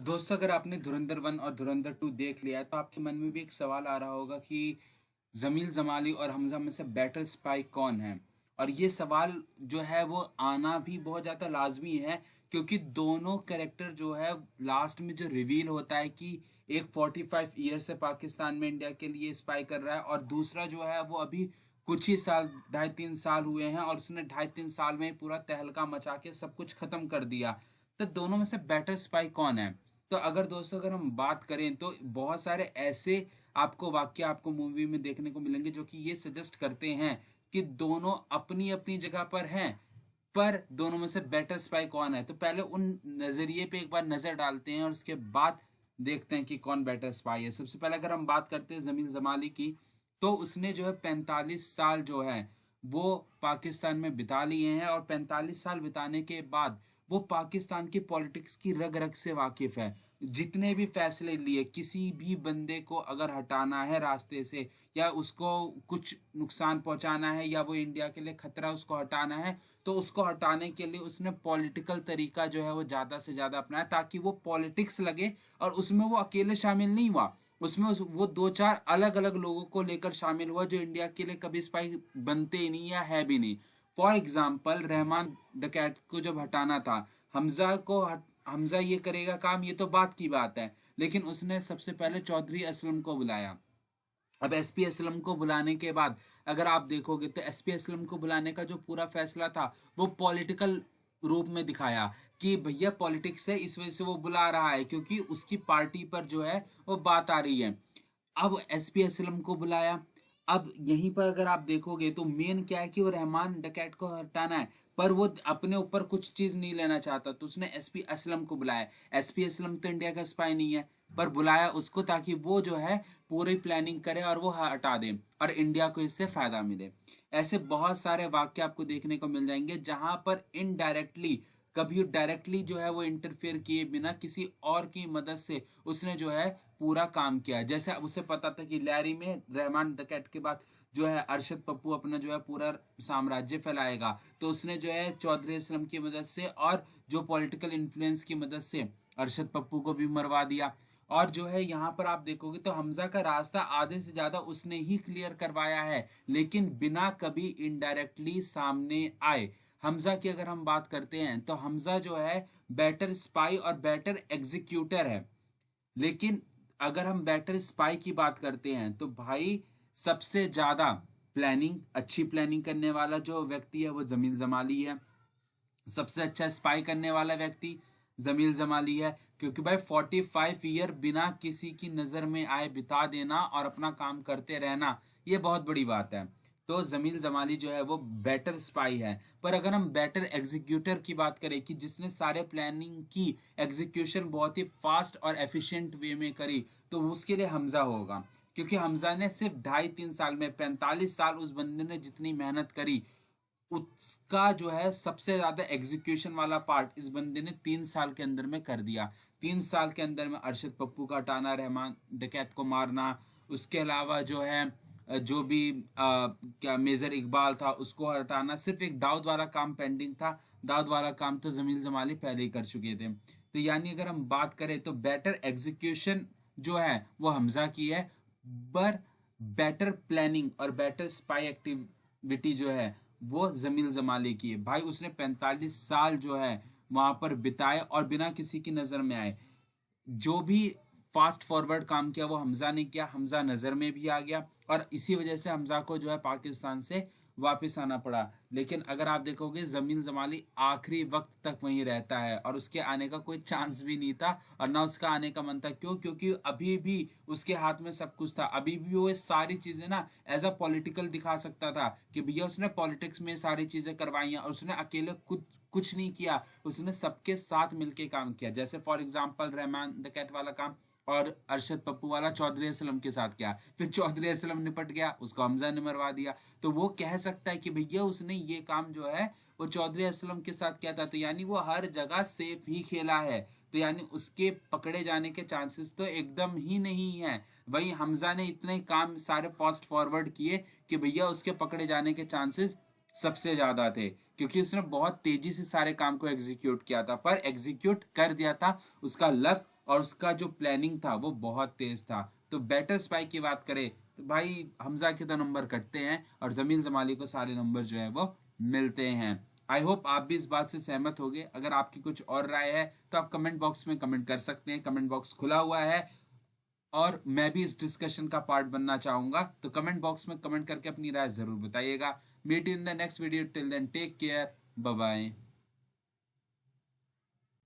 दोस्तों, अगर आपने धुरंधर 1 और धुरंधर 2 देख लिया है तो आपके मन में भी एक सवाल आ रहा होगा कि जमील जमाली और हमजा में से बेटर स्पाई कौन है। और ये सवाल जो है वो आना भी बहुत ज़्यादा लाजमी है, क्योंकि दोनों कैरेक्टर जो है लास्ट में जो रिवील होता है कि एक 45 ईयर से पाकिस्तान में इंडिया के लिए स्पाई कर रहा है और दूसरा जो है वो अभी कुछ ही साल 2.5-3 साल हुए हैं और उसने 2.5-3 साल में पूरा तहलका मचा के सब कुछ खत्म कर दिया। तो दोनों में से बेटर स्पाई कौन है? तो अगर दोस्तों अगर हम बात करें तो बहुत सारे ऐसे आपको वाक्य आपको मूवी में देखने को मिलेंगे जो कि ये सजेस्ट करते हैं कि दोनों अपनी अपनी जगह पर हैं, पर दोनों में से बेटर स्पाई कौन है। तो पहले उन नजरिए पे एक बार नजर डालते हैं और उसके बाद देखते हैं कि कौन बेटर स्पाई है। सबसे पहले अगर हम बात करते हैं जमील जमाली की, तो उसने जो है 45 साल जो है वो पाकिस्तान में बिता लिए हैं और 45 साल बिताने के बाद वो पाकिस्तान की पॉलिटिक्स की रग रग से वाकिफ है। जितने भी फैसले लिए, किसी भी बंदे को अगर हटाना है रास्ते से या उसको कुछ नुकसान पहुंचाना है या वो इंडिया के लिए खतरा उसको हटाना है, तो उसको हटाने के लिए उसने पॉलिटिकल तरीका जो है वो ज़्यादा से ज़्यादा अपनाया ताकि वो पॉलिटिक्स लगे। और उसमें वो अकेले शामिल नहीं हुआ, उसमें वो दो चार अलग अलग लोगों को लेकर शामिल हुआ जो इंडिया के लिए कभी स्पाई बनते ही नहीं या है भी नहीं। फॉर एग्जाम्पल, रहमान डकैत को जब हटाना था, हमजा ये करेगा काम, ये तो बात की बात है, लेकिन उसने सबसे पहले चौधरी असलम को बुलाया। अब एसपी असलम को बुलाने के बाद अगर आप देखोगे तो एसपी असलम को बुलाने का जो पूरा फैसला था वो पॉलिटिकल रूप में दिखाया कि भैया पॉलिटिक्स है, इस वजह से वो बुला रहा है क्योंकि उसकी पार्टी पर जो है वो बात आ रही है। अब एसपी असलम को बुलाया। अब यहीं पर अगर आप देखोगे तो मेन क्या है कि वो रहमान डकैत को हटाना है, पर वो अपने ऊपर कुछ चीज नहीं लेना चाहता, तो उसने एसपी असलम को बुलाया। एसपी असलम तो इंडिया का स्पाई नहीं है, पर बुलाया उसको ताकि वो जो है पूरी प्लानिंग करे और वो हटा दे और इंडिया को इससे फायदा मिले। ऐसे बहुत सारे वाक्य आपको देखने को मिल जाएंगे जहां पर इनडायरेक्टली, कभी डायरेक्टली जो है वो इंटरफेयर किए बिना किसी और की मदद से उसने जो है पूरा काम किया। जैसे अब उसे पता था कि लैरी में रहमान डकैत के बाद जो है अरशद पप्पू अपना जो है पूरा साम्राज्य फैलाएगा, तो उसने जो है चौधरी असलम की मदद से और जो पॉलिटिकल इन्फ्लुएंस की मदद से अरशद पप्पू को भी मरवा दिया। और जो है यहाँ पर आप देखोगे तो हमजा का रास्ता आधे से ज्यादा उसने ही क्लियर करवाया है, लेकिन बिना कभी इनडायरेक्टली सामने आए। हमजा की अगर हम बात करते हैं तो हमजा जो है बेटर स्पाई और बेटर एग्जीक्यूटर है। लेकिन अगर हम बेटर स्पाई की बात करते हैं तो भाई सबसे ज्यादा प्लानिंग, अच्छी प्लानिंग करने वाला जो व्यक्ति है वो जमील जमाली है। सबसे अच्छा स्पाई करने वाला व्यक्ति जमील जमाली है, क्योंकि भाई 45 ईयर बिना किसी की नजर में आए बिता देना और अपना काम करते रहना, ये बहुत बड़ी बात है। तो जमील जमाली जो है वो बेटर स्पाई है। पर अगर हम बेटर एग्जीक्यूटर की बात करें कि जिसने सारे प्लानिंग की एग्जीक्यूशन बहुत ही फास्ट और एफिशिएंट वे में करी, तो उसके लिए हमजा होगा। क्योंकि हमजा ने सिर्फ 2.5-3 साल में 45 साल उस बंदे ने जितनी मेहनत करी, उसका जो है सबसे ज्यादा एग्जीक्यूशन वाला पार्ट इस बंदे ने 3 साल के अंदर में कर दिया। 3 साल के अंदर में अरशद पप्पू का हटाना, रहमान डकैत को मारना, उसके अलावा जो है जो भी क्या मेजर इकबाल था उसको हटाना, सिर्फ एक दाऊद वाला काम पेंडिंग था। दाऊद वाला काम तो जमील जमाली पहले ही कर चुके थे। तो यानी अगर हम बात करें तो बेटर एग्जीक्यूशन जो है वो हमजा की है, पर बेटर प्लानिंग और बेटर स्पाई एक्टिविटी जो है वो जमील जमाले की है। भाई उसने 45 साल जो है वहां पर बिताए और बिना किसी की नजर में आए। जो भी फास्ट फॉरवर्ड काम किया वो हमजा ने किया, हमजा नजर में भी आ गया और इसी वजह से हमजा को जो है पाकिस्तान से वापस आना पड़ा। लेकिन अगर आप देखोगे जमील जमाली आखिरी वक्त तक वहीं रहता है और उसके आने का कोई चांस भी नहीं था और ना उसका आने का मन था। क्यों? क्योंकि अभी भी उसके हाथ में सब कुछ था, अभी भी वो ये सारी चीजें ना एज अ पॉलिटिकल दिखा सकता था कि भैया उसने पॉलिटिक्स में सारी चीजें करवाई हैं और उसने अकेले कुछ नहीं किया, उसने सबके साथ मिलके काम किया। जैसे फॉर एग्जांपल रहमान डकैत वाला काम और अरशद पप्पू वाला चौधरी असलम के साथ किया, फिर चौधरी असलम निपट गया, उसको हमजा ने मरवा दिया। तो वो कह सकता है कि भैया उसने ये काम जो है वो चौधरी असलम के साथ किया था, तो यानी वो हर जगह सेफ ही खेला है। तो यानी उसके पकड़े जाने के चांसेस तो एकदम ही नहीं है। वही हमजा ने इतने काम सारे फास्ट फॉरवर्ड किए कि भैया उसके पकड़े जाने के चांसेस सबसे ज्यादा थे, क्योंकि उसने बहुत तेजी से सारे काम को एग्जीक्यूट किया था, पर एग्जीक्यूट कर दिया था। उसका लक और उसका जो प्लानिंग था वो बहुत तेज था। तो बेटर स्पाई की बात करें तो भाई हमजा के तो नंबर कटते हैं और जमील जमाली को सारे नंबर जो है वो मिलते हैं। आई होप आप भी इस बात से सहमत होंगे। अगर आपकी कुछ और राय है तो आप कमेंट बॉक्स में कमेंट कर सकते हैं, कमेंट बॉक्स खुला हुआ है और मैं भी इस डिस्कशन का पार्ट बनना चाहूंगा। तो कमेंट बॉक्स में कमेंट करके अपनी राय जरूर बताइएगा। Meet in the next video, till then take care, bye bye.